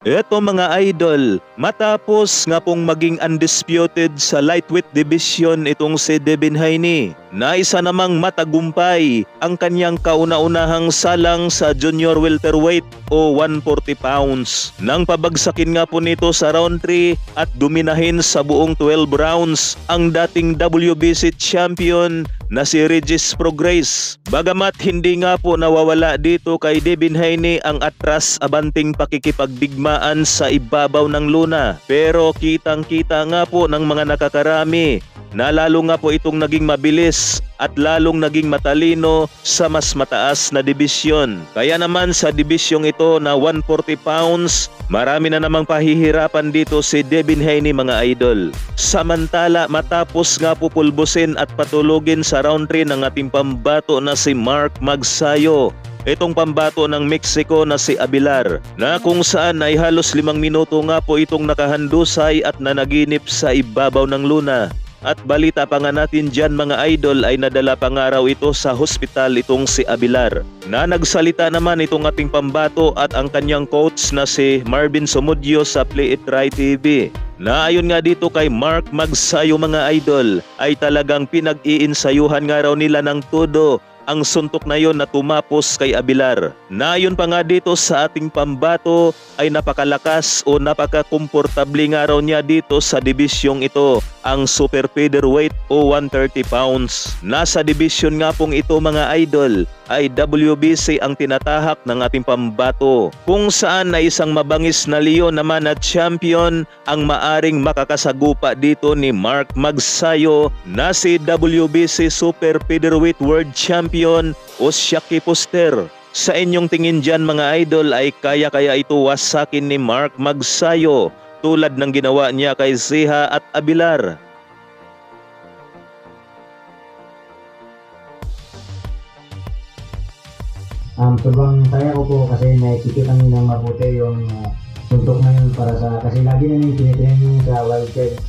Eto mga idol, matapos nga pong maging undisputed sa lightweight division itong si Devin Haney, na isa namang matagumpay ang kanyang kauna-unahang salang sa junior welterweight o 140 pounds. Nang pabagsakin nga po nito sa round 3 at dominahin sa buong 12 rounds ang dating WBC champion na si Regis Prograis. Bagamat hindi nga po nawawala dito kay Devin Haney ang atras abanting pakikipagdigmaan sa ibabaw ng luna. Pero kitang-kita nga po ng mga nakakarami na lalo nga po itong naging mabilis at lalong naging matalino sa mas mataas na dibisyon. Kaya naman sa dibisyong ito na 140 pounds, marami na namang pahihirapan dito si Devin Haney mga idol. Samantala matapos nga pupulbusin at patulugin sa round 3 ng ating pambato na si Mark Magsayo, itong pambato ng Mexico na si Abilar, na kung saan ay halos 5 minuto nga po itong nakahandusay at nanaginip sa ibabaw ng luna. At balita pa nga natin dyan mga idol ay nadala pa nga raw ito sa hospital itong si Abilar. Na nagsalita naman itong ating pambato at ang kanyang coach na si Marvin Sumudio sa Play It Right TV. Na ayon nga dito kay Mark Magsayo mga idol ay talagang pinag-iinsayuhan nga raw nila ng todo ang suntok na yon na tumapos kay Abilar. Na ayon pa nga dito sa ating pambato ay napakalakas o napakakomportable nga raw niya dito sa dibisyong ito, ang super featherweight o 130 pounds. Nasa division nga pong ito mga idol ay WBC ang tinatahak ng ating pambato, kung saan na isang mabangis na leon naman na champion ang maaring makakasagupa dito ni Mark Magsayo na si WBC Super Featherweight World Champion o Shaki Puster. Sa inyong tingin dyan mga idol ay kaya ito wasakin ni Mark Magsayo tulad ng ginawa niya kay Zeha at Abilar? Sobrang saya ko po kasi naisipin kami ng mabuti yung suntok na yun para sa, kasi lagi namin tinitraining sa Wildcard